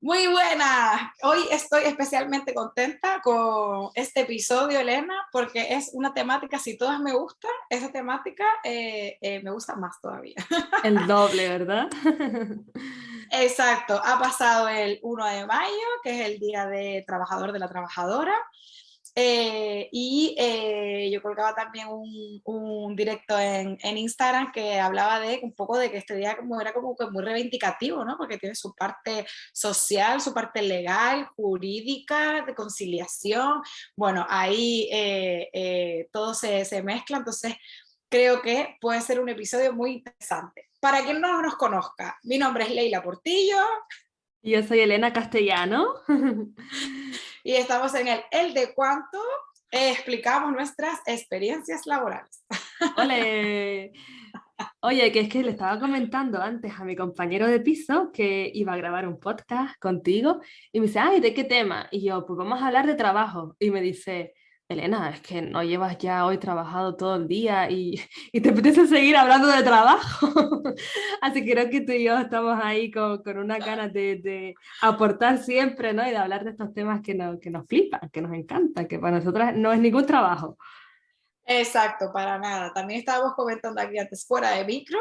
Muy buena. Hoy estoy especialmente contenta con este episodio, Elena, porque es una temática, si todas me gustan, esa temática me gusta más todavía. El doble, ¿verdad? Exacto, ha pasado el 1 de mayo, que es el Día de Trabajador de la Trabajadora, yo colgaba también un directo en Instagram que hablaba de un poco de que este día como era como que muy reivindicativo, ¿no? Porque tiene su parte social, su parte legal, jurídica, de conciliación. Bueno, ahí todo se mezcla, entonces creo que puede ser un episodio muy interesante. Para quien no nos conozca, mi nombre es Leila Portillo Yo soy Elena Castellano. y estamos en el de cuánto explicamos nuestras experiencias laborales. Ole. Oye, que es que le estaba comentando antes a mi compañero de piso que iba a grabar un podcast contigo y me dice, ay, ¿de qué tema? Y yo, pues vamos a hablar de trabajo. Y me dice, Elena, es que no llevas ya hoy trabajado todo el día y te apetece seguir hablando de trabajo. Así que creo que tú y yo estamos ahí con una ganas de aportar siempre, ¿no? Y de hablar de estos temas que nos flipan, que nos encantan, que para nosotras no es ningún trabajo. Exacto, para nada. También estábamos comentando aquí antes fuera de micro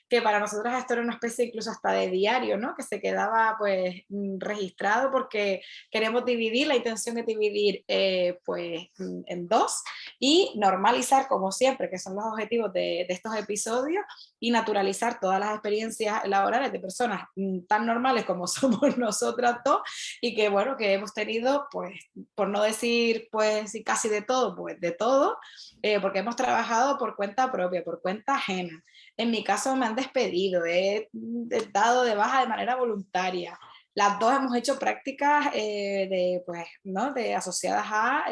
que para nosotros esto era una especie incluso hasta de diario, ¿no? Que se quedaba pues registrado porque queremos dividir, la intención es dividir en dos y normalizar como siempre, que son los objetivos de estos episodios y naturalizar todas las experiencias laborales de personas tan normales como somos nosotras dos y que bueno, que hemos tenido pues, por no decir pues casi de todo, pues de todo porque hemos trabajado por cuenta propia, por cuenta ajena. En mi caso me han despedido, he dado de baja de manera voluntaria. Las dos hemos hecho prácticas pues, ¿no? de asociadas a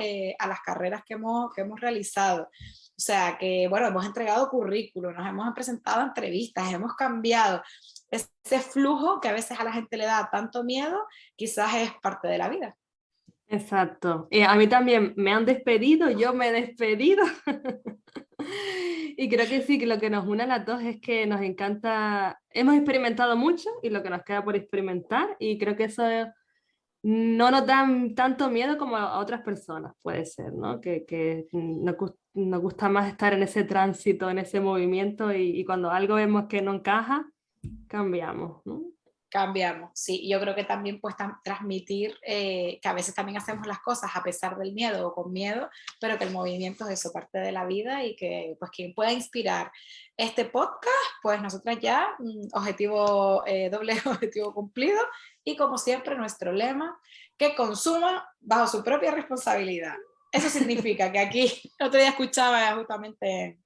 las carreras que hemos realizado. O sea que, bueno, hemos entregado currículos, nos hemos presentado a entrevistas, hemos cambiado. Ese flujo que a veces a la gente le da tanto miedo, quizás es parte de la vida. Exacto. A mí también me han despedido, yo me he despedido. Y creo que sí, que lo que nos une a las dos es que nos encanta, hemos experimentado mucho y lo que nos queda por experimentar y creo que eso no nos da tanto miedo como a otras personas, puede ser, ¿no? Que nos gusta más estar en ese tránsito, en ese movimiento y cuando algo vemos que no encaja, cambiamos, ¿no? Cambiamos, sí, yo creo que también pues transmitir que a veces también hacemos las cosas a pesar del miedo o con miedo, pero que el movimiento es eso, parte de la vida y que pues quien pueda inspirar este podcast, pues nosotras ya, objetivo, doble objetivo cumplido y como siempre nuestro lema, que consuma bajo su propia responsabilidad. Eso significa que aquí, el otro día escuchaba justamente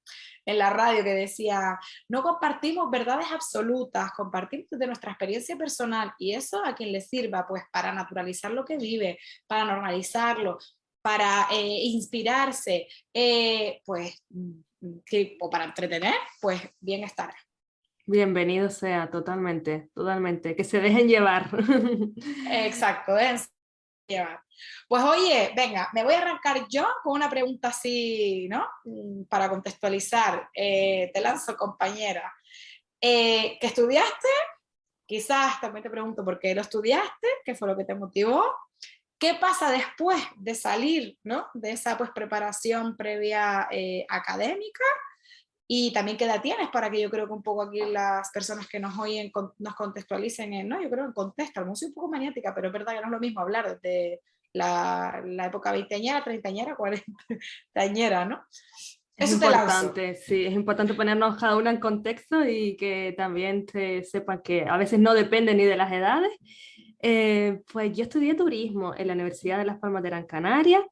en la radio que decía, no compartimos verdades absolutas, compartimos de nuestra experiencia personal y eso a quien le sirva, pues para naturalizar lo que vive, para normalizarlo, para inspirarse, o para entretener, pues bien estará. Bienvenido sea, totalmente, totalmente, que se dejen llevar. Exacto, deben llevar. Pues oye, venga, me voy a arrancar yo con una pregunta así, ¿no? Para contextualizar, te lanzo, compañera. ¿Qué estudiaste? Quizás también te pregunto por qué lo estudiaste, qué fue lo que te motivó, qué pasa después de salir, ¿no? De esa pues preparación previa académica y también qué edad tienes para que yo creo que un poco aquí las personas que nos oyen nos contextualicen en, ¿no? Yo creo en contexto, no soy un poco maniática, pero es verdad que no es lo mismo hablar desde la época veinteañera, treintañera, cuarentañera, ¿no? Es Eso te lanzo. importante, sí, es importante ponernos cada una en contexto y que también se sepan que a veces no depende ni de las edades. Pues yo estudié turismo en la Universidad de Las Palmas de Gran Canaria.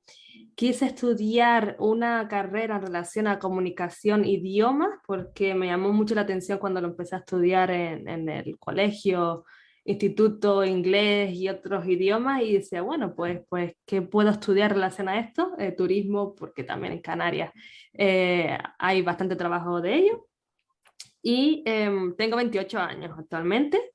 Quise estudiar una carrera en relación a comunicación, idiomas, porque me llamó mucho la atención cuando lo empecé a estudiar en el colegio, instituto inglés y otros idiomas y decía, bueno, pues ¿qué puedo estudiar en relación a esto? Turismo, porque también en Canarias hay bastante trabajo de ello. Y tengo 28 años actualmente.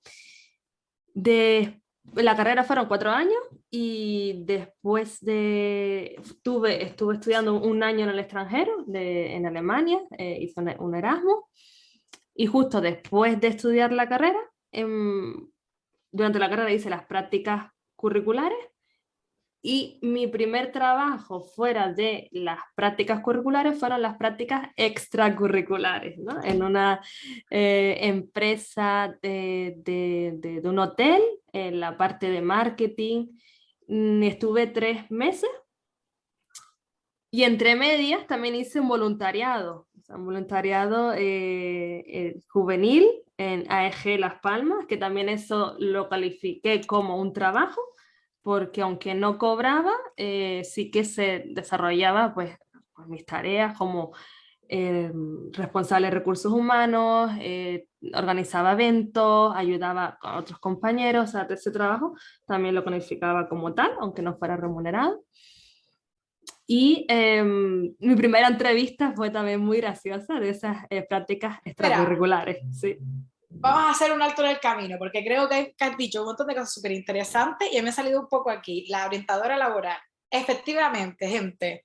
La carrera fueron 4 años y después estuve estudiando un año en el extranjero, en Alemania, hice un Erasmus y justo después de estudiar la carrera, durante la carrera hice las prácticas curriculares y mi primer trabajo fuera de las prácticas curriculares fueron las prácticas extracurriculares, ¿no? En una empresa de un hotel, en la parte de marketing. Estuve 3 meses y entre medias también hice un voluntariado, o sea, un voluntariado juvenil en AEG Las Palmas, que también eso lo califiqué como un trabajo, porque aunque no cobraba, sí que se desarrollaba pues mis tareas como responsable de recursos humanos, organizaba eventos, ayudaba a otros compañeros, o sea, ese trabajo también lo calificaba como tal, aunque no fuera remunerado. Y mi primera entrevista fue también muy graciosa, de esas prácticas Espera, extracurriculares. Sí. vamos a hacer un alto en el camino, porque creo que has dicho un montón de cosas súper interesantes y me ha salido un poco aquí, la orientadora laboral. Efectivamente, gente,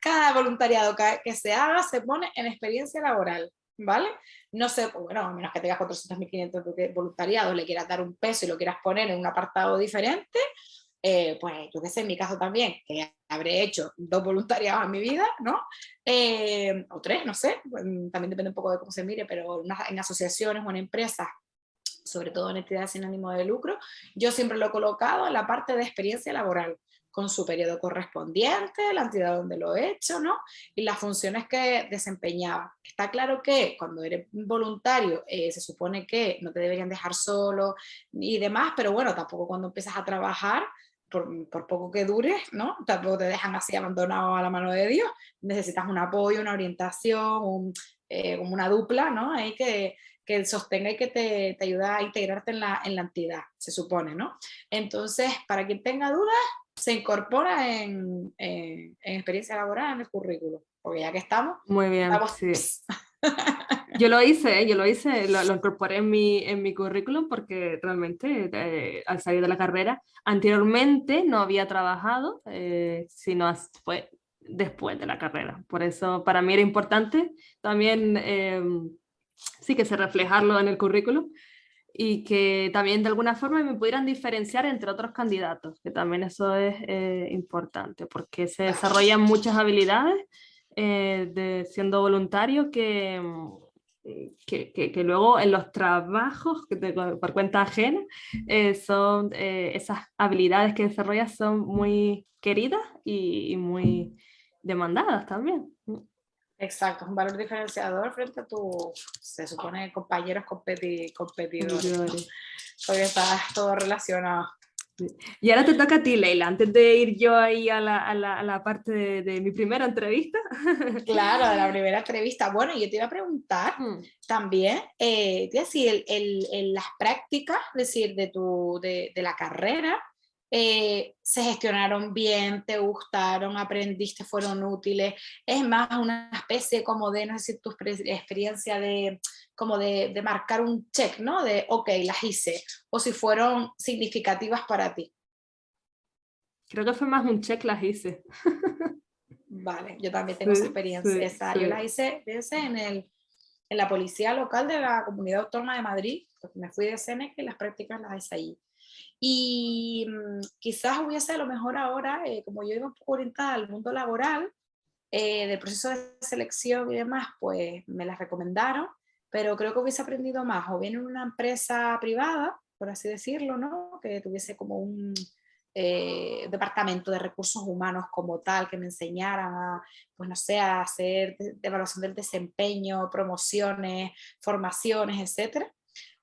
cada voluntariado que se haga se pone en experiencia laboral, ¿vale? No sé, pues bueno, a menos que tengas 400.500 voluntariados, le quieras dar un peso y lo quieras poner en un apartado diferente, pues yo qué sé, en mi caso también, que habré hecho 2 voluntariados en mi vida, ¿no? O 3, no sé, también depende un poco de cómo se mire, pero en asociaciones o en empresas, sobre todo en entidades sin ánimo de lucro, yo siempre lo he colocado en la parte de experiencia laboral, con su periodo correspondiente, la entidad donde lo he hecho, ¿no? Y las funciones que desempeñaba. Está claro que cuando eres voluntario se supone que no te deberían dejar solo y demás, pero bueno, tampoco cuando empiezas a trabajar, por poco que dures, ¿no? Tampoco te dejan así abandonado a la mano de Dios. Necesitas un apoyo, una orientación, como una dupla, ¿no? Ahí que sostenga y que te ayuda a integrarte en la entidad, se supone, ¿no? Entonces, para quien tenga dudas, se incorpora en experiencia laboral en el currículo, porque ya que estamos, Muy bien, damos sí. tips. Lo incorporé en mi currículum porque realmente al salir de la carrera, anteriormente no había trabajado, sino fue después de la carrera. Por eso para mí era importante también sí que se reflejarlo en el currículum y que también de alguna forma me pudieran diferenciar entre otros candidatos, que también eso es importante, porque se desarrollan muchas habilidades siendo voluntario que luego en los trabajos por cuenta ajena son esas habilidades que desarrollas son muy queridas y muy demandadas también. Exacto, es un valor diferenciador frente a tus, se supone, compañeros competidores, ¿no? Competidores. Porque está todo relacionado. Y ahora te toca a ti, Leila, antes de ir yo ahí a la parte de mi primera entrevista. Claro, de la primera entrevista. Bueno, yo te iba a preguntar Mm. también, te iba a decir, las prácticas, es decir, de la carrera, se gestionaron bien, te gustaron, aprendiste, fueron útiles. Es más una especie como de, no sé si tu experiencia de, como de marcar un check, ¿no? De, ok, las hice, o si fueron significativas para ti. Creo que fue más un check las hice. Vale, yo también tengo esa Sí, experiencia. sí, Esa, yo sí. la hice, fíjense, en la policía local de la Comunidad Autónoma de Madrid, porque me fui de Seneca y las prácticas las hice allí. Y quizás hubiese a lo mejor ahora, como yo iba un poco orientada al mundo laboral, del proceso de selección y demás, pues me las recomendaron, pero creo que hubiese aprendido más, o bien en una empresa privada, por así decirlo, ¿no? Que tuviese como un departamento de recursos humanos como tal, que me enseñaran a, pues no sé, a hacer de evaluación del desempeño, promociones, formaciones, etcétera,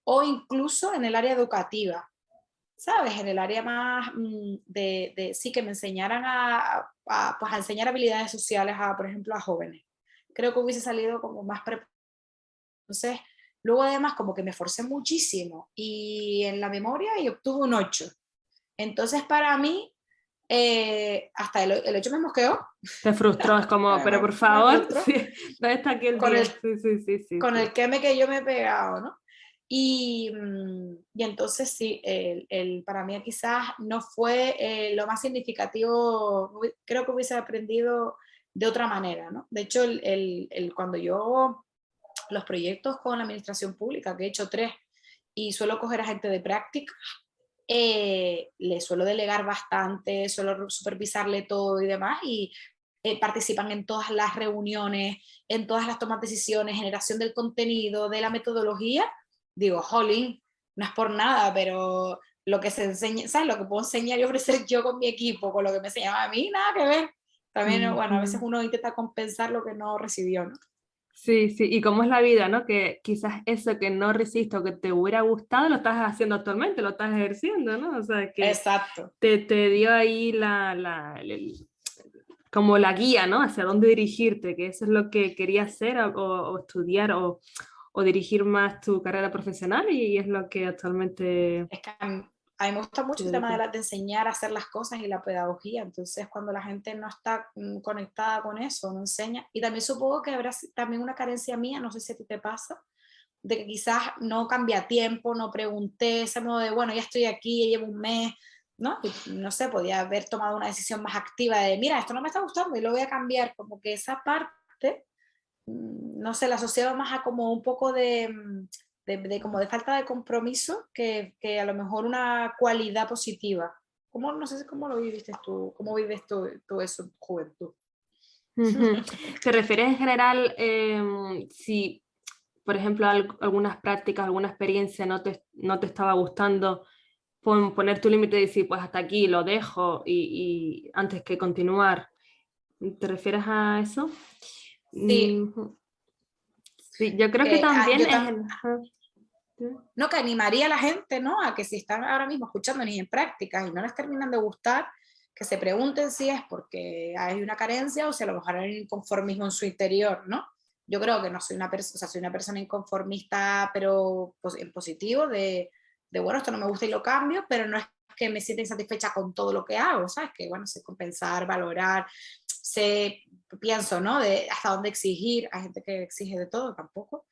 o incluso en el área educativa, ¿sabes? En el área más sí, que me enseñaran pues a enseñar habilidades sociales, por ejemplo, a jóvenes. Creo que hubiese salido como más preparado. Entonces, luego además como que me esforcé muchísimo y en la memoria y obtuve un 8. Entonces, para mí, hasta el 8 me mosqueó. Te frustró, es como, pero por Me favor, frustró sí, ¿dónde está aquí el con 10? el, Sí, sí, sí, sí, con sí. el queme que yo me he pegado, ¿no? Y entonces sí, para mí quizás no fue lo más significativo, creo que hubiese aprendido de otra manera, ¿no? De hecho, cuando yo, los proyectos con la administración pública, que he hecho 3, y suelo coger a gente de práctica, le suelo delegar bastante, suelo supervisarle todo y demás, y participan en todas las reuniones, en todas las tomas de decisiones, generación del contenido, de la metodología. Digo, jolín, no es por nada, pero lo que se enseña, ¿sabes? Lo que puedo enseñar y ofrecer yo con mi equipo, con lo que me enseñaba a mí, nada que ver. También, bueno, a veces uno intenta compensar lo que no recibió, ¿no? Sí, sí, y cómo es la vida, ¿no? Que quizás eso que no resiste o que te hubiera gustado lo estás haciendo actualmente, lo estás ejerciendo, ¿no? O sea, que Exacto. te dio ahí como la guía, ¿no? Hacia dónde dirigirte, que eso es lo que querías hacer o estudiar o dirigir más tu carrera profesional y es lo que actualmente Es que a mí me gusta te mucho el tema dedicas. de enseñar a hacer las cosas y la pedagogía, entonces cuando la gente no está conectada con eso, no enseña, y también supongo que habrá también una carencia mía, no sé si a ti te pasa, de que quizás no cambia a tiempo, no pregunté, ese modo de, bueno, ya estoy aquí, ya llevo un mes, ¿no? Y no sé, podía haber tomado una decisión más activa de, mira, esto no me está gustando y lo voy a cambiar, como que esa parte no sé, la asociaba más a como un poco como de falta de compromiso que a lo mejor una cualidad positiva. ¿Cómo, no sé cómo lo viviste tú, cómo vives tú eso en tu juventud? Ujú. ¿Te refieres en general si, por ejemplo, algunas prácticas, alguna experiencia no te estaba gustando, poner tu límite y decir, pues hasta aquí lo dejo y antes que continuar? ¿Te refieres a eso? Sí, Ujú. Sí, yo creo que que también yo es... también, ajá, sí. no, que animaría a la gente, ¿no? A que si están ahora mismo escuchando ni en prácticas y no les terminan de gustar, que se pregunten si es porque hay una carencia o si a lo mejor hay un inconformismo en su interior, ¿no? Yo creo que no soy una persona, o sea, soy una persona inconformista, pero en positivo, bueno, esto no me gusta y lo cambio, pero no es que me sienta insatisfecha con todo lo que hago, ¿sabes? Que bueno, sé compensar, valorar, sé, pienso, ¿no? De hasta dónde exigir, hay gente que exige de todo tampoco,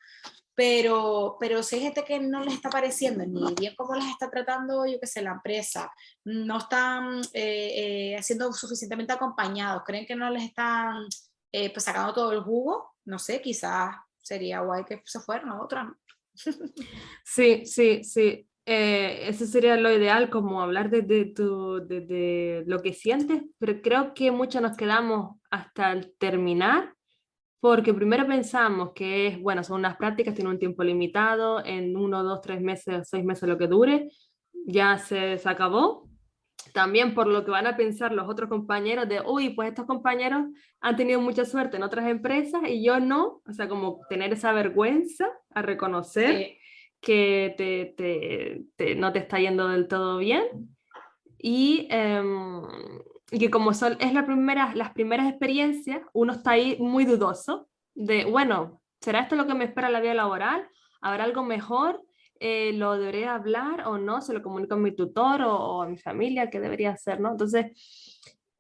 pero si hay gente que no les está pareciendo ni bien cómo les está tratando, yo qué sé, la empresa, no están siendo suficientemente acompañados, creen que no les están pues sacando todo el jugo, no sé, quizás sería guay que se fueran a otra, ¿no? Sí, sí, sí. Eso sería lo ideal, como hablar desde lo que sientes, pero creo que muchos nos quedamos hasta el terminar, porque primero pensamos que es, bueno, son unas prácticas, tienen un tiempo limitado, en 1, 2, 3 meses, 6 meses, lo que dure, ya se acabó. También por lo que van a pensar los otros compañeros de, uy, pues estos compañeros han tenido mucha suerte en otras empresas y yo no, o sea, como tener esa vergüenza a reconocer Sí, que no te está yendo del todo bien y, y que como es las primeras experiencias, uno está ahí muy dudoso de, bueno, ¿será esto lo que me espera en la vida laboral? ¿Habrá algo mejor? ¿Lo debería hablar o no? ¿Se lo comunico a mi tutor o a mi familia? ¿Qué debería hacer, no? Entonces,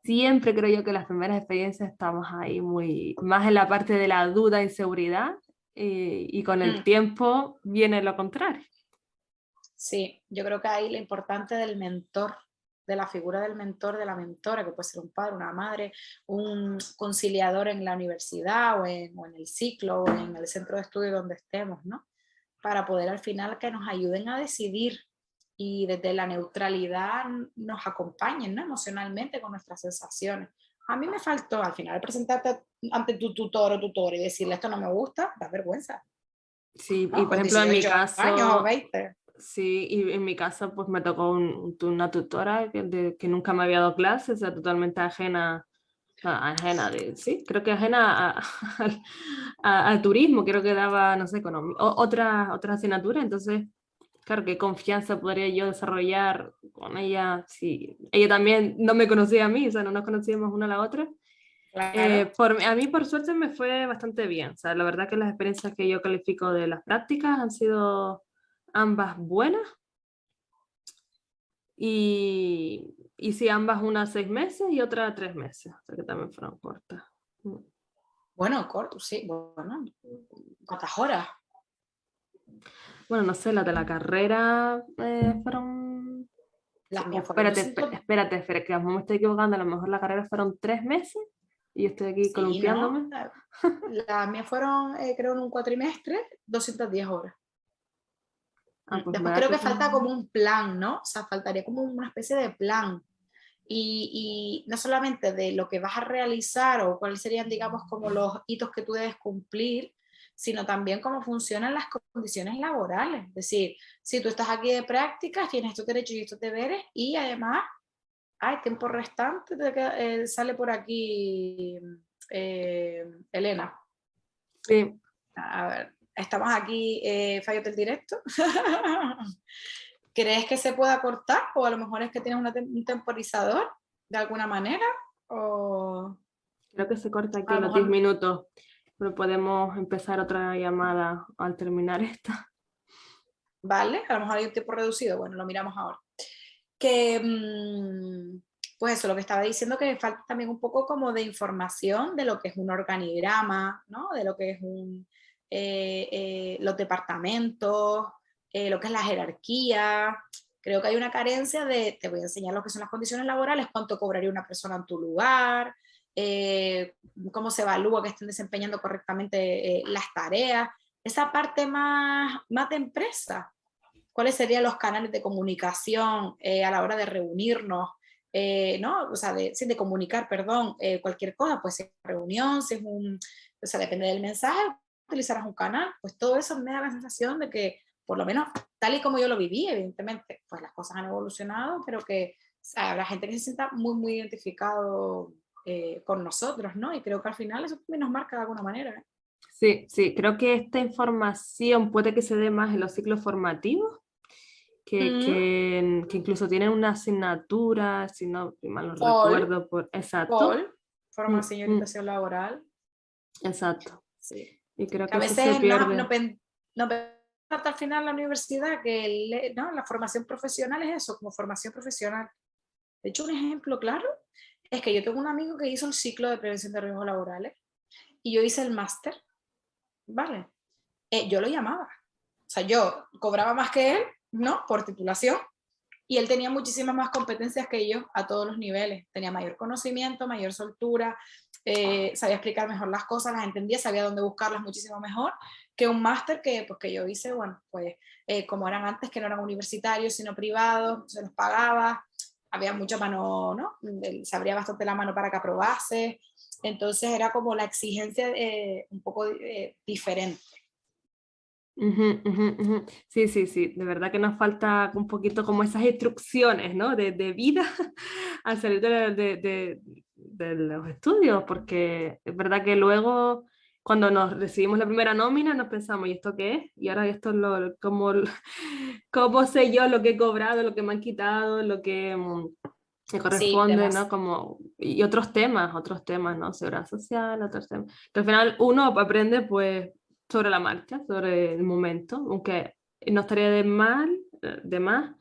siempre creo yo que las primeras experiencias estamos ahí muy, más en la parte de la duda, inseguridad, y con el mm, tiempo viene lo contrario. sí, yo creo que ahí lo importante del mentor, de la figura del mentor, de la mentora, que puede ser un padre, una madre, un conciliador en la universidad o en el ciclo o en el centro de estudio donde estemos, ¿no? Para poder al final que nos ayuden a decidir y desde la neutralidad nos acompañen, ¿no? Emocionalmente con nuestras sensaciones. A mí me faltó al final presentarte ante tu tutor o tutor y decirle esto no me gusta, da vergüenza, Sí, y ¿no? por Con ejemplo, en mi 18 años o caso, 20. sí, y en mi caso pues me tocó una tutora que nunca me había dado clases, o sea, totalmente ajena, ajena de, sí, creo que ajena al turismo, creo que daba, no sé, economía, otra asignatura, entonces, claro, qué confianza podría yo desarrollar con ella si ella también no me conocía a mí, o sea, no nos conocíamos una a la otra. Claro. A mí, por suerte, me fue bastante bien. O sea, la verdad que las experiencias que yo califico de las prácticas han sido ambas buenas y sí, ambas una 6 meses y otra 3 meses, o sea que también fueron cortas. Mm. Bueno, corto, sí, bueno, ¿cuántas horas? Bueno, no sé, las de la carrera fueron... Las O mías fueron espérate, 200. espérate, que a lo mejor me estoy equivocando, a lo mejor la carrera fueron 3 meses y yo estoy aquí Sí, ¿no? columpiándome. Las mías fueron, creo, en un cuatrimestre, 210 horas. Pues me Después da creo que que falta como un plan, ¿no? O sea, faltaría como una especie de plan. Y no solamente de lo que vas a realizar o cuáles serían, digamos, como los hitos que tú debes cumplir, sino también cómo funcionan las condiciones laborales. Es decir, si tú estás aquí de prácticas, tienes estos derechos y estos deberes y además hay tiempo restante, sale por aquí Elena. Sí. A ver, estamos aquí, fallo del directo. ¿Crees que se pueda cortar? O a lo mejor es que tienes un temporizador de alguna manera. O Creo que se corta a aquí lo los 10 mejor, minutos, pero podemos empezar otra llamada al terminar esta. vale, a lo mejor hay un tiempo reducido. Bueno, lo miramos ahora. Que, pues eso, lo que estaba diciendo, que falta también un poco como de información de lo que es un organigrama, ¿no? De lo que es los departamentos, lo que es la jerarquía. Creo que hay una carencia de, te voy a enseñar lo que son las condiciones laborales, cuánto cobraría una persona en tu lugar, eh, cómo se evalúa que estén desempeñando correctamente las tareas, esa parte más de empresa. ¿Cuáles serían los canales de comunicación a la hora de reunirnos? ¿No? O sea, de comunicar, perdón, cualquier cosa, pues si es una reunión, si es o sea, depende del mensaje, utilizarás un canal, pues todo eso me da la sensación de que, por lo menos tal y como yo lo viví, evidentemente, pues las cosas han evolucionado, pero que o sea, habrá gente que se sienta muy identificado con nosotros, ¿no? Y creo que al final eso también nos marca de alguna manera, ¿eh? Sí, sí, creo que esta información puede que se dé más en los ciclos formativos, Mm, que incluso tienen una asignatura, si no si mal no Paul, recuerdo, exacto. Paul, Mm, formación y mm, orientación laboral. exacto. Sí. Y creo Que que a eso se veces pierde. no hasta al final la universidad, que ¿no? La formación profesional es eso, como formación profesional. De hecho, un ejemplo claro es que yo tengo un amigo que hizo el ciclo de prevención de riesgos laborales y yo hice el máster, ¿vale? Yo lo llamaba. O sea, yo cobraba más que él, ¿no? Por titulación, y él tenía muchísimas más competencias que yo a todos los niveles. Tenía mayor conocimiento, mayor soltura, sabía explicar mejor las cosas, las entendía, sabía dónde buscarlas muchísimo mejor que un máster pues, que yo hice, bueno, pues como eran antes, que no eran universitarios, sino privados, se los pagaba, había mucha mano, ¿no? Se abría bastante la mano para que aprobase, entonces era como la exigencia un poco diferente. Ujú, ujú, ujú. Sí, sí, sí, de verdad que nos falta un poquito como esas instrucciones, ¿no? De vida al salir de los estudios, porque es verdad que luego cuando nos recibimos la primera nómina nos pensamos, ¿y esto qué es? Y ahora esto es cómo sé yo lo que he cobrado, lo que me han quitado, lo que me Sí, corresponde, ¿no? Como, y otros temas, ¿no? Seguridad social, otros temas. Que al final uno aprende pues sobre la marcha, sobre el momento, aunque no estaría de más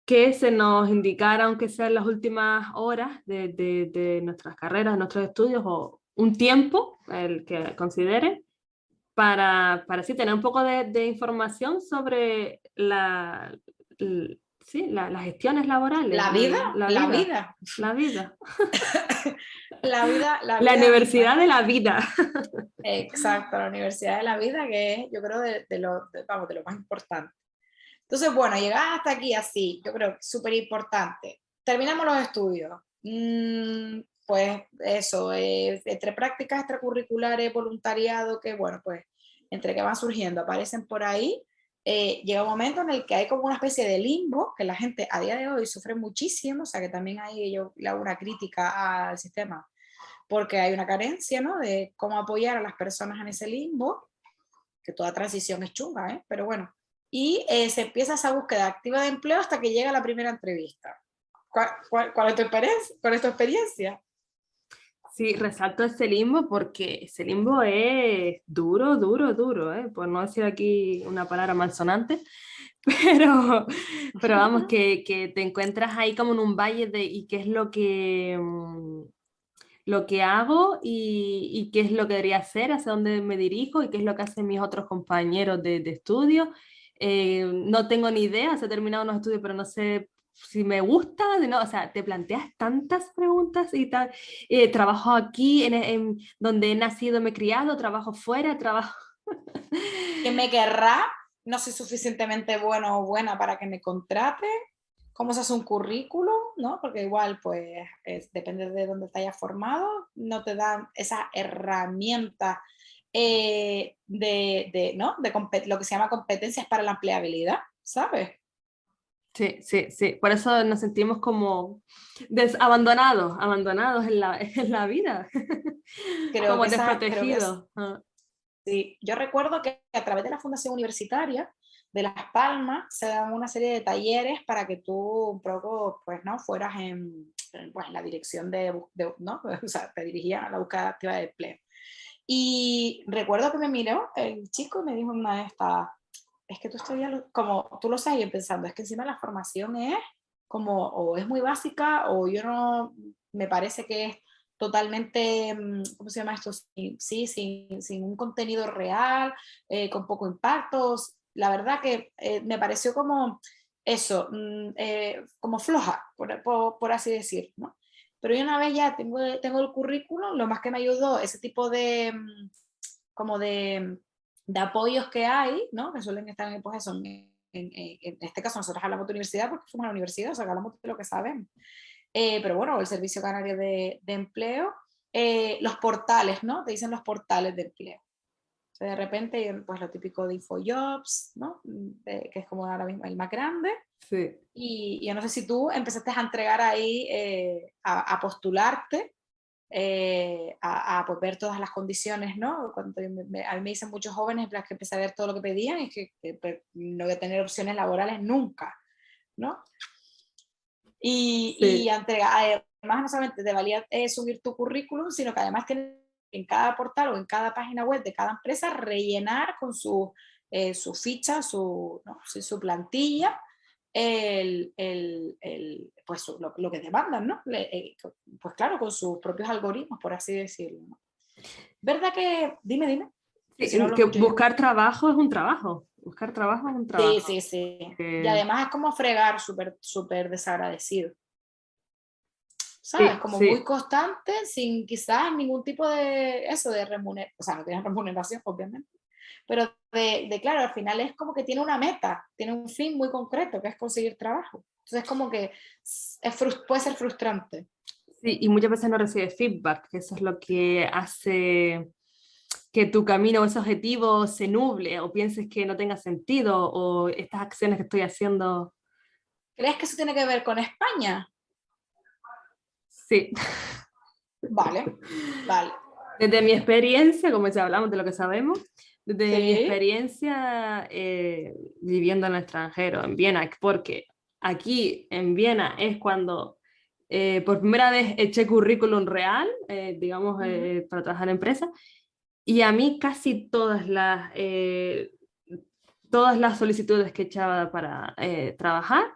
que se nos indicara, aunque sea en las últimas horas de nuestras carreras, de nuestros estudios, o un tiempo, el que considere, para así tener un poco de información sobre sí, las gestiones laborales, la vida, la la vida, vida, la vida, la la vida misma, universidad ¿no? de la vida. Exacto, la universidad de la vida, que es, yo creo, vamos, de lo más importante. Entonces, bueno, llegar hasta aquí así, yo creo que es súper importante. Terminamos los estudios. Pues eso, entre prácticas extracurriculares, voluntariado, que bueno, pues entre que van surgiendo, aparecen por ahí, llega un momento en el que hay como una especie de limbo, que la gente a día de hoy sufre muchísimo, o sea que también ahí yo le hago una crítica al sistema porque hay una carencia, ¿no? De cómo apoyar a las personas en ese limbo, que toda transición es chunga, ¿eh? Pero bueno. Y se empieza esa búsqueda activa de empleo hasta que llega la primera entrevista. ¿Cuál es tu experiencia? ¿Cuál es tu experiencia? Sí, resalto ese limbo porque ese limbo es duro, duro, duro, ¿eh? Por no decir aquí una palabra malsonante, pero, pero vamos, que te encuentras ahí como en un valle de y qué es lo que hago y qué es lo que debería hacer, hacia dónde me dirijo y qué es lo que hacen mis otros compañeros de estudio. No tengo ni idea, se he terminado unos estudios, pero no sé si me gusta, no, o sea, te planteas tantas preguntas y tal. Trabajo aquí, donde he nacido, me he criado, trabajo fuera, trabajo... ¿Quién me querrá? no soy suficientemente bueno o buena para que me contrate, cómo se hace un currículum, ¿no? Porque igual, pues, depende de dónde te hayas formado, no te dan esas herramientas ¿no? Lo que se llama competencias para la empleabilidad, ¿sabes? Sí, sí, sí. Por eso nos sentimos como abandonados en la vida, Creo como que creo que es, desprotegidos. sí. Yo recuerdo que a través de la Fundación Universitaria de Las Palmas se dan una serie de talleres para que tú un poco, pues, ¿no? Fueras pues, en la dirección ¿no? O sea, te dirigías a la búsqueda activa de empleo. Y recuerdo que me miró el chico y me dijo una de estas, es que tú estudias, como tú lo sabes, yo pensando, es que encima la formación es como, o es muy básica, o yo no, me parece que es totalmente, ¿cómo se llama esto? Sí, sin un contenido real, con poco impacto. La verdad que me pareció como eso, como floja, por así decir, ¿no? Pero yo una vez ya tengo el currículum, lo más que me ayudó, ese tipo de, como de apoyos que hay, ¿no? Que suelen estar pues eso, en este caso nosotros hablamos de universidad porque fuimos a la universidad, o sea, que hablamos de lo que sabemos. Pero bueno, el Servicio Canario de Empleo, los portales, ¿no? Te dicen los portales de empleo. O sea, de repente, pues lo típico de InfoJobs, ¿no? Que es como ahora mismo el más grande. Sí. Y yo no sé si tú empezaste a entregar ahí, a postularte, pues ver todas las condiciones, ¿no? Cuando a mí me dicen muchos jóvenes que empecé a ver todo lo que pedían y que no voy a tener opciones laborales nunca, ¿no? Y Sí. además no solamente te valía subir tu currículum, sino que además tienes en cada portal o en cada página web de cada empresa rellenar con su ficha, ¿no? Su plantilla, pues lo que demandan, ¿no? Pues claro, con sus propios algoritmos, por así decirlo, ¿no? ¿Verdad que, dime, que si no Sí, lo que escucho yo? buscar trabajo es un trabajo. Buscar trabajo es un Sí, trabajo. sí, sí. Y Eh, además es como fregar súper, súper desagradecido. ¿Sabes? sí, Como muy sí. constante, sin quizás ningún tipo de eso, de remuneración, o sea, no tiene remuneración, obviamente, pero claro, al final es como que tiene una meta, tiene un fin muy concreto, que es conseguir trabajo. Entonces, como que puede ser frustrante. Sí, y muchas veces no recibes feedback, que eso es lo que hace que tu camino o ese objetivo se nuble o pienses que no tenga sentido o estas acciones que estoy haciendo. ¿Crees que eso tiene que ver con España? Sí. Vale, vale. Desde mi experiencia, como ya hablamos de lo que sabemos, desde mi Sí, experiencia viviendo en el extranjero, en Viena, porque aquí en Viena es cuando por primera vez eché currículum real, digamos, ujú, para trabajar en empresas, y a mí casi todas las solicitudes que echaba para trabajar,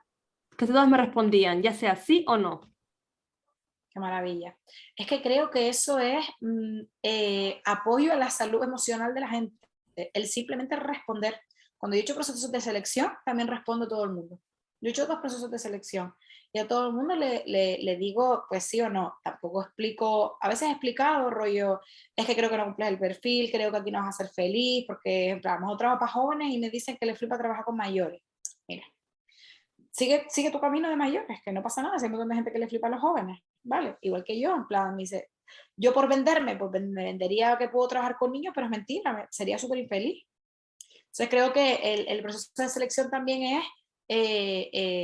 casi todas me respondían, ya sea sí o no. qué maravilla. Es que creo que eso es apoyo a la salud emocional de la gente. El simplemente responder. Cuando yo he hecho procesos de selección, también respondo a todo el mundo. Yo he hecho 2 procesos de selección y a todo el mundo le digo, pues sí o no. Tampoco explico, a veces he explicado, rollo, es que creo que no cumples el perfil, creo que aquí no vas a ser feliz, porque en plan, a trabajo para jóvenes y me dicen que les flipa trabajar con mayores. Mira, sigue tu camino de mayores, que no pasa nada, hay un montón de gente que le flipa a los jóvenes, ¿vale? Igual que yo, en plan, me dice, yo por venderme, pues me vendería que puedo trabajar con niños, pero es mentira, sería súper infeliz. Entonces creo que el proceso de selección también es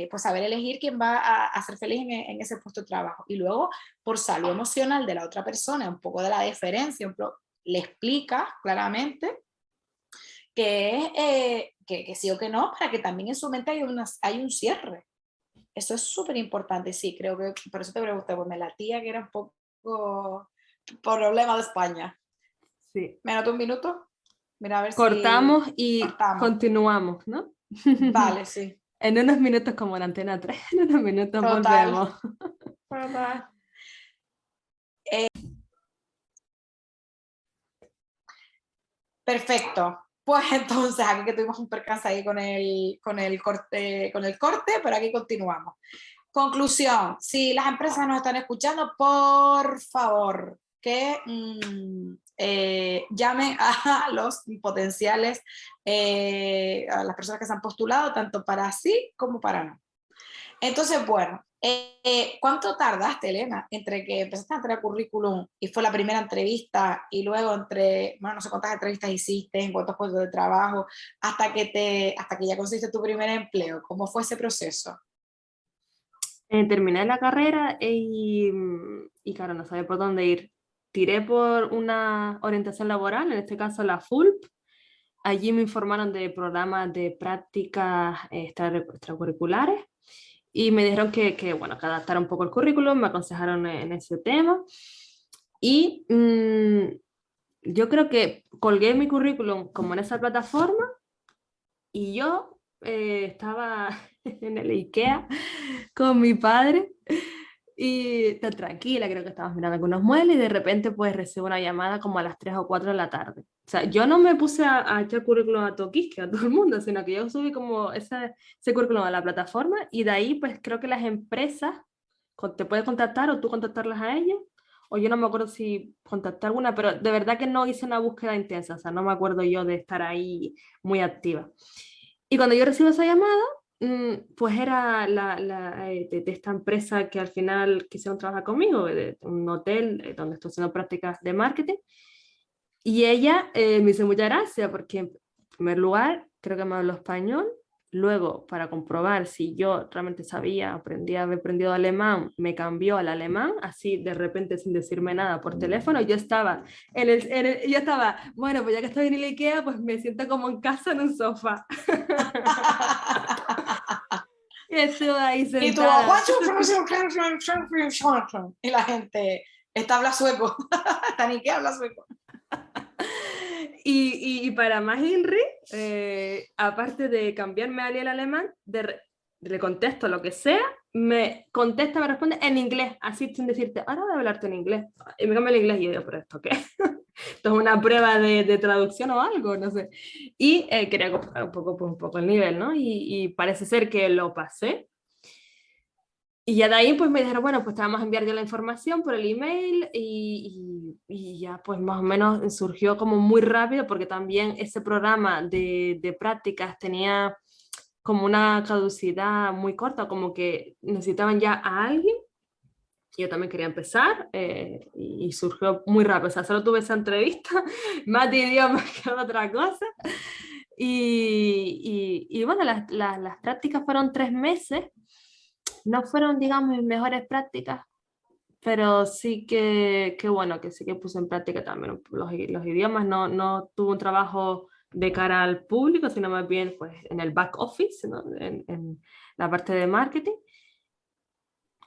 pues saber elegir quién va a ser feliz en ese puesto de trabajo. Y luego, por salud emocional de la otra persona, un poco de la deferencia, le explicas claramente que es que sí o que no, para que también en su mente hay un cierre. Eso es súper importante, sí, creo que por eso te pregunté, pues me latía que era un poco problema de España. Sí. ¿Me anoto un minuto? Mira, a ver si Cortamos y cortamos. continuamos, ¿no? Vale, sí. En unos minutos como en Antena 3, en unos minutos Total. volvemos. Total. Perfecto. Pues entonces, aquí que tuvimos un percance ahí con el corte, pero aquí continuamos. Conclusión, si las empresas nos están escuchando, por favor, que llamen a los potenciales, a las personas que se han postulado, tanto para sí como para no. Entonces, bueno, ¿cuánto tardaste, Elena, entre que empezaste a entregar currículum y fue la primera entrevista y luego bueno, no sé cuántas entrevistas hiciste, en cuántos puestos de trabajo, hasta que ya conseguiste tu primer empleo? ¿Cómo fue ese proceso? Terminé la carrera y claro, no sabía por dónde ir. Tiré por una orientación laboral, en este caso la FULP. Allí me informaron de programas de prácticas extracurriculares y me dijeron bueno, que adaptara un poco el currículum, me aconsejaron en ese tema. Y yo creo que colgué mi currículum como en esa plataforma y yo estaba en el IKEA con mi padre y tan tranquila, creo que estábamos mirando algunos muebles y de repente pues recibo una llamada como a las 3 o 4 de la tarde. O sea, yo no me puse a echar currículum a toquisque a todo el mundo, sino que yo subí como ese currículum a la plataforma y de ahí pues creo que las empresas te pueden contactar o tú contactarlas a ellas, o yo no me acuerdo si contacté alguna, pero de verdad que no hice una búsqueda intensa, o sea, no me acuerdo yo de estar ahí muy activa. Y cuando yo recibo esa llamada, pues era de esta empresa que al final quisieron trabajar conmigo, de un hotel donde estoy haciendo prácticas de marketing. Y ella me hizo mucha gracia porque en primer lugar creo que me habló español. Luego, para comprobar si yo realmente sabía, había aprendido alemán, me cambió al alemán, así de repente sin decirme nada por teléfono. Yo estaba yo estaba, bueno, pues ya que estoy en el IKEA, pues me siento como en casa en un sofá. Y estuve ahí Y tú, sentada. y la gente, esta habla sueco, esta ni que habla sueco. Y para más Henry, aparte de cambiarme al alemán, le contesto lo que sea, me contesta, me responde en inglés, así sin decirte, ahora voy a hablarte en inglés. Y me cambia el inglés y yo digo, ¿pero esto qué? Esto es una prueba de traducción o algo, no sé. Y quería comparar un poco, pues, un poco el nivel, ¿no? Y parece ser que lo pasé. Y ya de ahí pues me dijeron, bueno, pues te vamos a enviar ya la información por el email y ya pues más o menos surgió como muy rápido porque también ese programa de prácticas tenía como una caducidad muy corta, como que necesitaban ya a alguien. Yo también quería empezar y surgió muy rápido, o sea, solo tuve esa entrevista, más de idiomas que otra cosa. Y bueno, las prácticas fueron 3 meses, no fueron, digamos, mis mejores prácticas, pero sí que bueno, que sí que puse en práctica también los idiomas. No, no tuve un trabajo de cara al público, sino más bien pues, en el back office, ¿no? En la parte de marketing.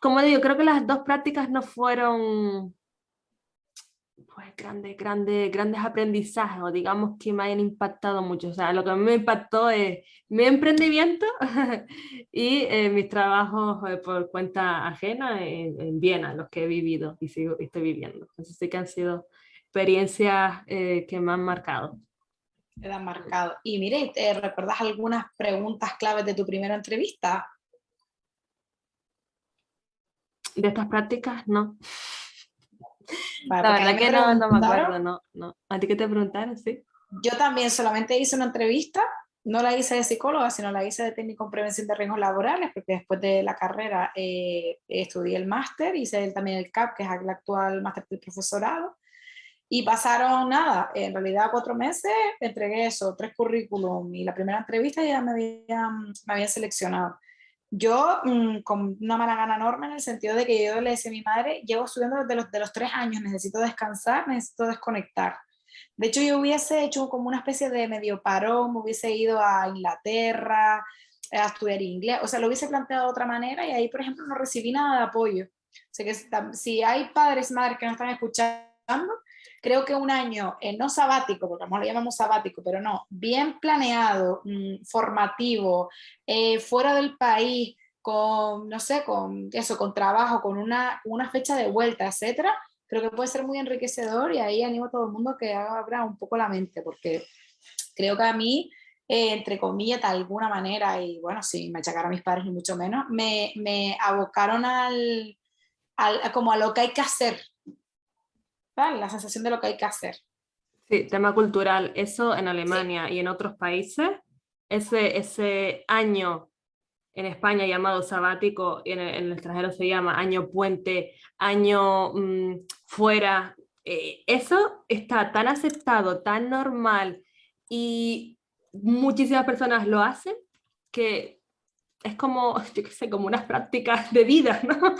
Como digo, creo que las dos prácticas no fueron pues grandes aprendizajes o digamos que me hayan impactado mucho. O sea, lo que a mí me impactó es mi emprendimiento y mis trabajos por cuenta ajena en Viena, los que he vivido y estoy viviendo. Entonces sí que han sido experiencias que me han marcado. Te han marcado. Y mire, ¿te recuerdas algunas preguntas claves de tu primera entrevista? De estas prácticas, no. Vale, La porque a mí verdad me que no, no me preguntaron, acuerdo, no, no. ¿A ti qué te preguntaron? Sí. yo también solamente hice una entrevista, no la hice de psicóloga, sino la hice de técnico en prevención de riesgos laborales, porque después de la carrera estudié el máster, hice también el CAP, que es el actual máster del profesorado, y pasaron nada, en realidad 4 meses, entregué eso, 3 currículum, y la primera entrevista ya me habían seleccionado. Yo con una mala gana enorme en el sentido de que yo le decía a mi madre, llevo estudiando desde los 3 años, necesito descansar, necesito desconectar. De hecho, yo hubiese hecho como una especie de medio parón, me hubiese ido a Inglaterra a estudiar inglés, o sea, lo hubiese planteado de otra manera y ahí, por ejemplo, no recibí nada de apoyo. O sea, que si hay padres, madres que no están escuchando, creo que un año, no sabático, porque a lo mejor lo llamamos sabático, pero no, bien planeado, formativo, fuera del país, con, no sé, con eso, con trabajo, con una fecha de vuelta, etcétera, creo que puede ser muy enriquecedor y ahí animo a todo el mundo a que abra un poco la mente, porque creo que a mí, entre comillas, de alguna manera, y bueno, sin machacar a mis padres ni mucho menos, me abocaron como a lo que hay que hacer, ¿vale? La sensación de lo que hay que hacer. Sí, tema cultural, eso en Sí, Alemania y en otros países, ese año en España llamado sabático y en el extranjero se llama año puente, año fuera, eso está tan aceptado, tan normal y muchísimas personas lo hacen que es como, yo qué sé, como unas prácticas de vida, ¿no?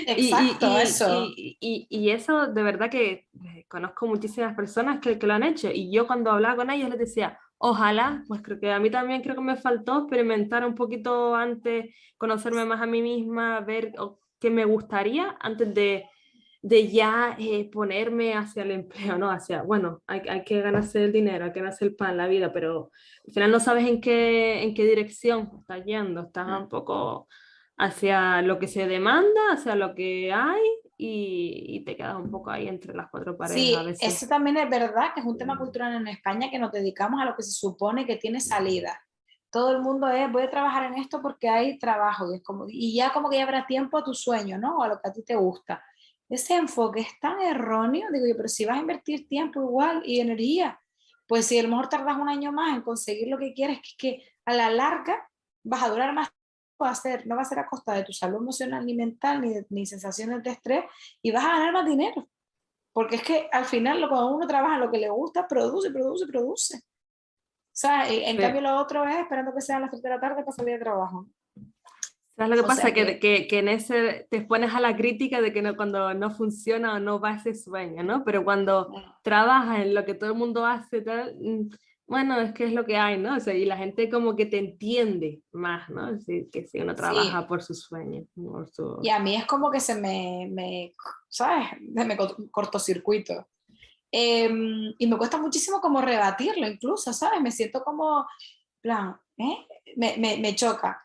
exacto, eso. Y eso de verdad que conozco muchísimas personas que lo han hecho y yo cuando hablaba con ellos les decía, ojalá, pues creo que a mí también creo que me faltó experimentar un poquito antes, conocerme más a mí misma, ver qué me gustaría antes de ya ponerme hacia el empleo, ¿no? Hacia, bueno, hay que ganarse el dinero, hay que ganarse el pan, la vida, pero al final no sabes en qué dirección estás yendo, estás un poco hacia lo que se demanda, hacia lo que hay y te quedas un poco ahí entre las cuatro paredes a Sí, veces. eso también es verdad, que es un tema cultural en España que nos dedicamos a lo que se supone que tiene salida. Todo el mundo es, voy a trabajar en esto porque hay trabajo y, es como, y ya como que ya habrá tiempo a tu sueño, ¿no? O a lo que a ti te gusta. Ese enfoque es tan erróneo, digo yo, pero si vas a invertir tiempo igual y energía, pues si a lo mejor tardas un año más en conseguir lo que quieres, que a la larga vas a durar más, no va a ser a costa de tu salud emocional ni mental, ni sensaciones de estrés, y vas a ganar más dinero. Porque es que al final, cuando uno trabaja en lo que le gusta, produce, produce, produce. O sea, en cambio Sí. lo otro es esperando que sean las 3 de la tarde para salir de trabajo. ¿Sabes lo que O pasa? sea que, Que en ese te pones a la crítica de que no, cuando no funciona o no va ese sueño, ¿no? Pero cuando trabajas en lo que todo el mundo hace, tal, bueno, es que es lo que hay, ¿no? O sea, y la gente como que te entiende más, ¿no? Así que si uno trabaja sí, por sus sueños, por y su... a mí es como que ¿sabes? Me cortocircuito. Y me cuesta muchísimo como rebatirlo incluso, ¿sabes? Me siento como, plan, ¿eh? Me choca.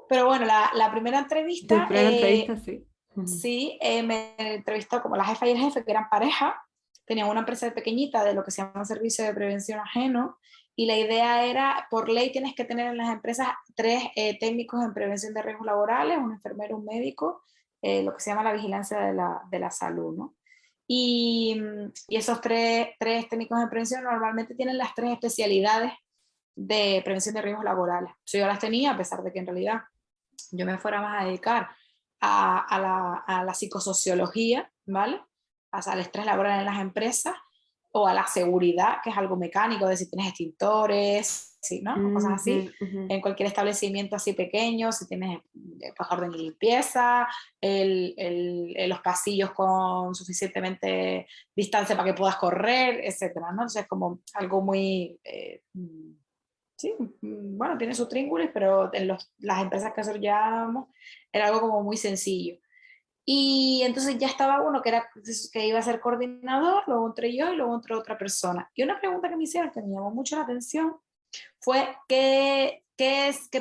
Pero bueno, la primera De entrevista, primera entrevista, sí. Ujú. sí, me entrevistó como la jefa y el jefe, que eran pareja, tenían una empresa pequeñita de lo que se llama servicio de prevención ajeno, y la idea era, por ley tienes que tener en las empresas 3 técnicos en prevención de riesgos laborales, un enfermero, un médico, lo que se llama la vigilancia de la salud, ¿no? Y esos tres técnicos en prevención normalmente tienen las 3 especialidades de prevención de riesgos laborales. Yo las tenía, a pesar de que en realidad yo me fuera más a dedicar a la psicosociología, ¿vale? O sea, al estrés laboral en las empresas o a la seguridad, que es algo mecánico, de si tienes extintores, ¿sí, no? Cosas Ujú, así, ujú. en cualquier establecimiento así pequeño, si tienes pues, orden de limpieza, los pasillos con suficientemente distancia para que puedas correr, etcétera, ¿no? Entonces es como algo muy sí, bueno, tiene sus trínculos, pero en las empresas que desarrollábamos era algo como muy sencillo. Y entonces ya estaba uno que iba a ser coordinador, luego entré yo y luego entró otra persona. Y una pregunta que me hicieron que me llamó mucho la atención fue qué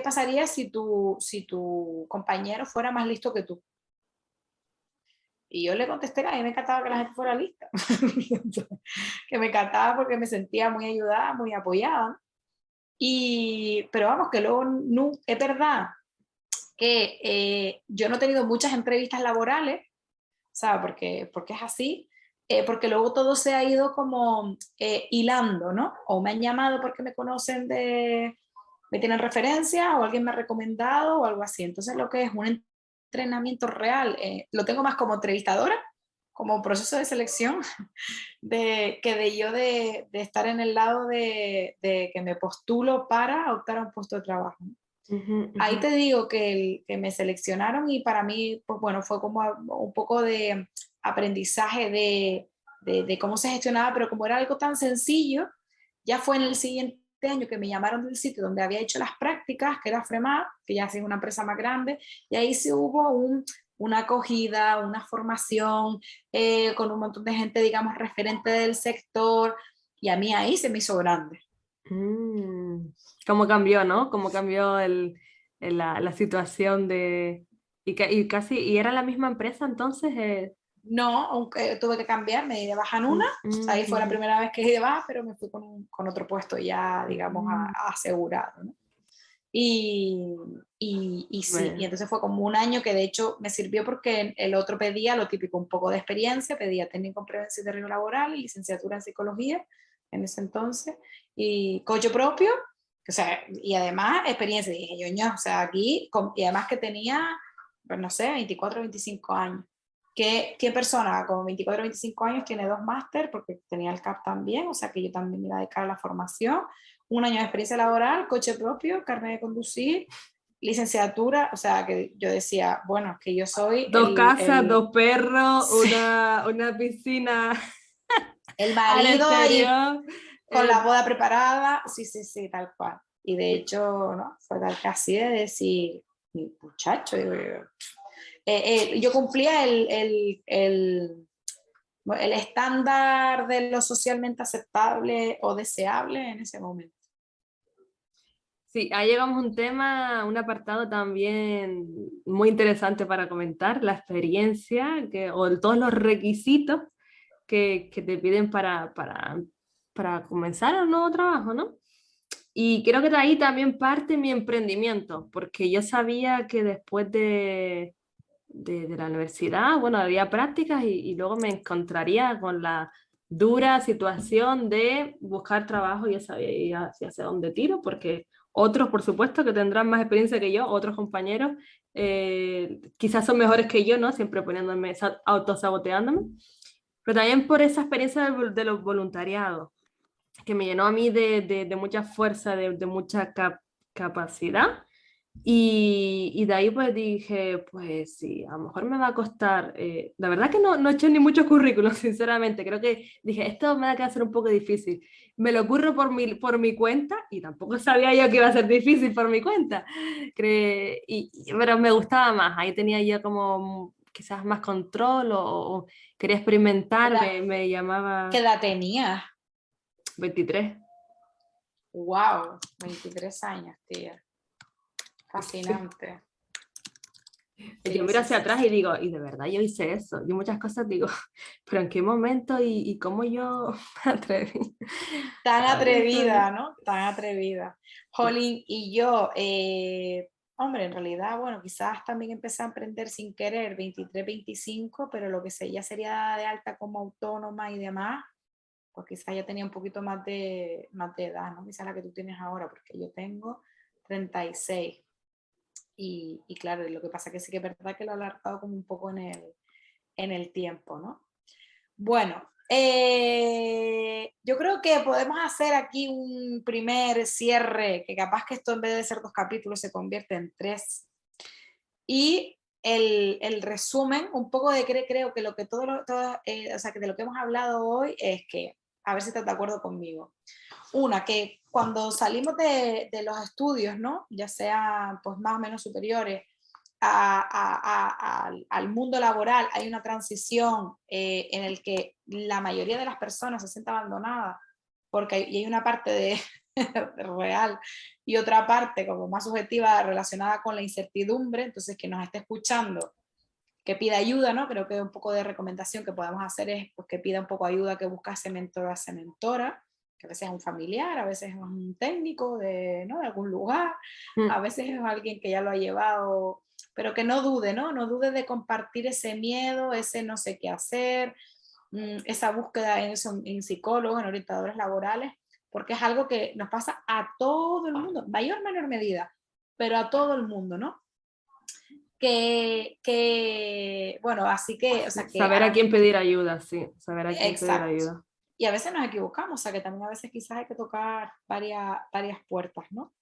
pasaría si tu compañero fuera más listo que tú. Y yo le contesté que a mí me encantaba que la gente fuera lista, que me encantaba porque me sentía muy ayudada, muy apoyada. Pero vamos, que luego no, es verdad que yo no he tenido muchas entrevistas laborales, ¿sabes? Porque es así, porque luego todo se ha ido como hilando, ¿no? O me han llamado porque me conocen me tienen referencia o alguien me ha recomendado o algo así. Entonces lo que es un entrenamiento real, lo tengo más como entrevistadora, como proceso de selección, que de yo de estar en el lado de que me postulo para optar a un puesto de trabajo. Ujú, Ahí ujú. te digo que me seleccionaron y para mí, pues bueno, fue como un poco de aprendizaje de cómo se gestionaba, pero como era algo tan sencillo, ya fue en el siguiente año que me llamaron del sitio donde había hecho las prácticas, que era FREMA, que ya es una empresa más grande, y ahí sí hubo una acogida, una formación con un montón de gente, digamos, referente del sector, y a mí ahí se me hizo grande. Mm. ¿Cómo cambió, no? ¿Cómo cambió la situación de... Y casi, ¿y era la misma empresa entonces? No, aunque tuve que cambiar, me di de baja en una, Mm, o sea, ahí fue la ujú, primera vez que di de baja, pero me fui con otro puesto ya, digamos, ujú. asegurado, ¿no? Y sí, y Bueno. entonces fue como un año que de hecho me sirvió porque el otro pedía lo típico, un poco de experiencia, pedía técnico en prevención de riesgo laboral y licenciatura en psicología, en ese entonces, y coche propio, o sea, y además experiencia, dije yo, ño, o sea, aquí, y además que tenía, pues no sé, 24, 25 años. ¿Qué persona con 24, 25 años tiene 2 máster? Porque tenía el CAP también, o sea que yo también me iba a dedicar a la formación, 1 año de experiencia laboral, coche propio, carnet de conducir, licenciatura, o sea que yo decía, bueno, es que yo soy 2 casas, 2 perros, sí, una piscina el al marido ahí exterior. con la boda preparada, sí, sí, sí, tal cual. Y de hecho, ¿no? Fue tal que así de decir, mi muchacho, digo yo. Yo cumplía el estándar de lo socialmente aceptable o deseable en ese momento. Sí, ahí llegamos a un tema, un apartado también muy interesante para comentar, la experiencia o todos los requisitos que te piden para comenzar un nuevo trabajo, ¿no? Y creo que de ahí también parte mi emprendimiento, porque yo sabía que después de la universidad, bueno, había prácticas y luego me encontraría con la dura situación de buscar trabajo. Yo sabía hacia dónde tiro, porque otros, por supuesto, que tendrán más experiencia que yo, otros compañeros, quizás son mejores que yo, ¿no? Siempre poniéndome, autosaboteándome, pero también por esa experiencia de los voluntariados, que me llenó a mí de mucha fuerza, de mucha capacidad. Y de ahí pues dije, pues sí, a lo mejor me va a costar. La verdad que no he hecho ni muchos currículos, sinceramente. Creo que dije, esto me va a quedar ser un poco difícil. Me lo ocurro por mi cuenta y tampoco sabía yo que iba a ser difícil por mi cuenta. Pero me gustaba más. Ahí tenía yo como quizás más control o quería experimentar, me ¿Qué llamaba edad tenía? 23. ¡Wow! 23 años, tía. Sí. Fascinante. Yo Sí, miro sí, hacia sí, atrás y sí. digo, y de verdad yo hice eso. Yo muchas cosas digo, pero ¿en qué momento y cómo yo me atreví Tan a abrir esto de atrevida, aquí? ¿no? Tan atrevida. Sí. Jolín, y yo, hombre, en realidad, bueno, quizás también empecé a emprender sin querer, 23, 25, pero lo que sé, ya sería de alta como autónoma y demás, pues quizás ya tenía un poquito más de edad, ¿no? Quizás la que tú tienes ahora, porque yo tengo 36. Y claro, lo que pasa que sí que es verdad que lo he alargado como un poco en el tiempo, ¿no? Bueno, yo creo que podemos hacer aquí un primer cierre, que capaz que esto en vez de ser 2 capítulos se convierte en 3. Y el resumen, un poco de creo que lo que o sea, que de lo que hemos hablado hoy es que, a ver si estás de acuerdo conmigo. Una, que cuando salimos de los estudios, ¿no? Ya sean pues más o menos superiores, al mundo laboral, hay una transición en el que la mayoría de las personas se sienten abandonadas, porque hay una parte de real y otra parte como más subjetiva relacionada con la incertidumbre. Entonces, que nos esté escuchando, que pida ayuda, ¿no? Creo que un poco de recomendación que podemos hacer es pues, que pida un poco ayuda, que buscase mentor, a mentora, que a veces es un familiar, a veces es un técnico ¿no? de algún lugar, a Mm. veces es alguien que ya lo ha llevado, pero que no dude, ¿no? No dude de compartir ese miedo, ese no sé qué hacer, esa búsqueda en psicólogos, en orientadores laborales, porque es algo que nos pasa a todo el mundo, mayor o menor medida, pero a todo el mundo, ¿no? Bueno, así que, o sea, que Saber a ahora quién mismo, pedir ayuda, sí, saber a quién pedir exacto. ayuda. Y a veces nos equivocamos, o sea, que también a veces quizás hay que tocar varias puertas, ¿no?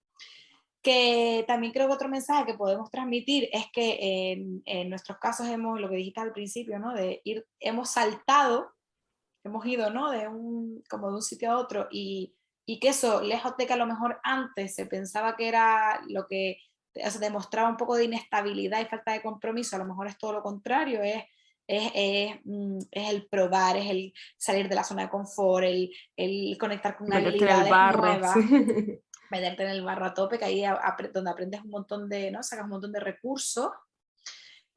Que también creo que otro mensaje que podemos transmitir es que en nuestros casos lo que dijiste al principio, ¿no? Hemos saltado, hemos ido, ¿no? Como de un sitio a otro y que eso, lejos de que a lo mejor antes se pensaba que era lo que, o sea, demostraba un poco de inestabilidad y falta de compromiso, a lo mejor es todo lo contrario, es el probar, es el salir de la zona de confort, el conectar con Meterte en el habilidades barro, nuevas, sí. meterte en el barro a tope, que ahí donde aprendes un montón ¿no? Sacas un montón de recursos,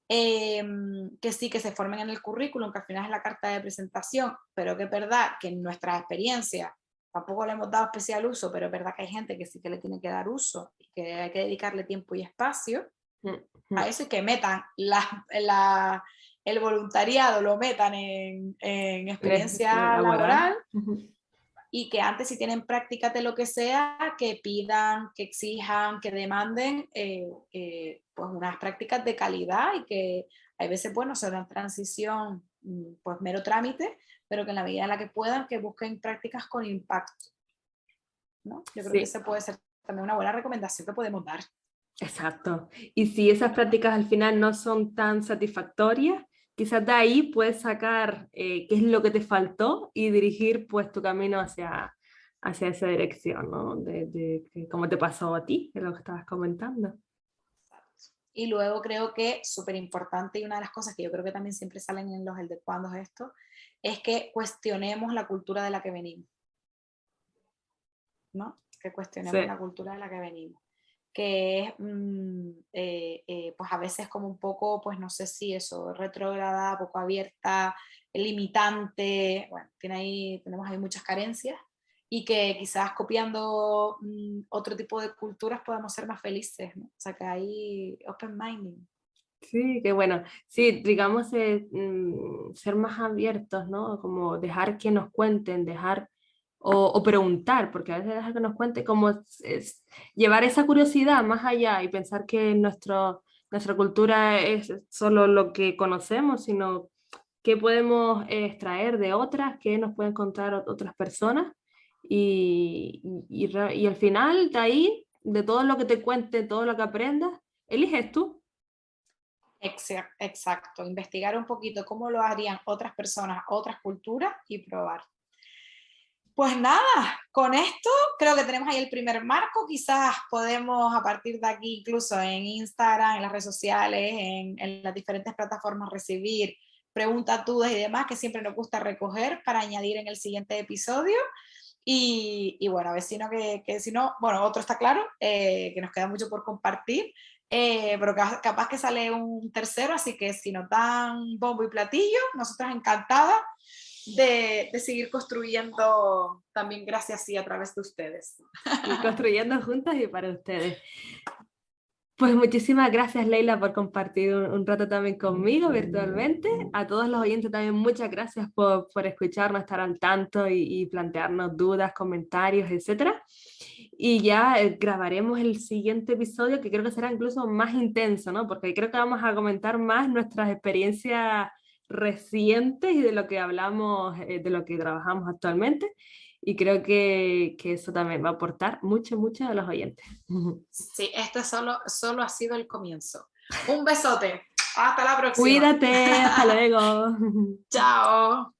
que sí, que se formen en el currículum, que al final es la carta de presentación, pero que es verdad que en nuestra experiencia tampoco le hemos dado especial uso, pero es verdad que hay gente que sí que le tiene que dar uso y que hay que dedicarle tiempo y espacio a eso, y que metan el voluntariado, lo metan en En el experiencia laboral. laboral, y que antes, si tienen prácticas de lo que sea, que pidan, que exijan, que demanden pues unas prácticas de calidad, y que hay veces, bueno, será una transición, pues mero trámite, pero que en la medida en la que puedan, que busquen prácticas con impacto, ¿no? Yo creo que Sí. esa puede ser también una buena recomendación que podemos dar. Exacto. Y si esas prácticas al final no son tan satisfactorias, quizás de ahí puedes sacar qué es lo que te faltó y dirigir pues tu camino hacia esa dirección, ¿no? De cómo te pasó a ti, de lo que estabas comentando. Y luego creo que súper importante, y una de las cosas que yo creo que también siempre salen en los el de cuándo es esto, es que cuestionemos la cultura de la que venimos, ¿no? Que cuestionemos Sí. la cultura de la que venimos, que es pues a veces como un poco, pues no sé si eso, retrógrada, poco abierta, limitante, bueno, tenemos ahí muchas carencias, y que quizás copiando otro tipo de culturas podamos ser más felices, ¿no? O sea, que hay open minding. Sí, qué bueno. Sí, digamos, ser más abiertos, ¿no? Como dejar que nos cuenten, dejar o preguntar, porque a veces dejar que nos cuente, como llevar esa curiosidad más allá y pensar que nuestra cultura es solo lo que conocemos, sino qué podemos extraer de otras, qué nos pueden contar otras personas. Y al final, de ahí, de todo lo que te cuente, todo lo que aprendas, eliges tú. Exacto, investigar un poquito cómo lo harían otras personas, otras culturas, y probar. Pues nada, con esto creo que tenemos ahí el primer marco. Quizás podemos a partir de aquí, incluso en Instagram, en las redes sociales, en las diferentes plataformas, recibir preguntas, dudas y demás, que siempre nos gusta recoger para añadir en el siguiente episodio. Y bueno, a ver si no, que si no, bueno, otro está claro, que nos queda mucho por compartir, pero capaz que sale un tercero, así que si nos dan bombo y platillo, nosotras encantadas de seguir construyendo también gracias y a través de ustedes. Y construyendo juntas y para ustedes. Pues muchísimas gracias, Leila, por compartir un rato también conmigo virtualmente. A todos los oyentes también muchas gracias por escucharnos, estar al tanto y plantearnos dudas, comentarios, etcétera. Y ya grabaremos el siguiente episodio, que creo que será incluso más intenso, ¿no? Porque creo que vamos a comentar más nuestras experiencias recientes y de lo que hablamos, de lo que trabajamos actualmente. Y creo que eso también va a aportar mucho, mucho a los oyentes. Sí, esto solo ha sido el comienzo. Un besote. Hasta la próxima. Cuídate, hasta luego. Chao.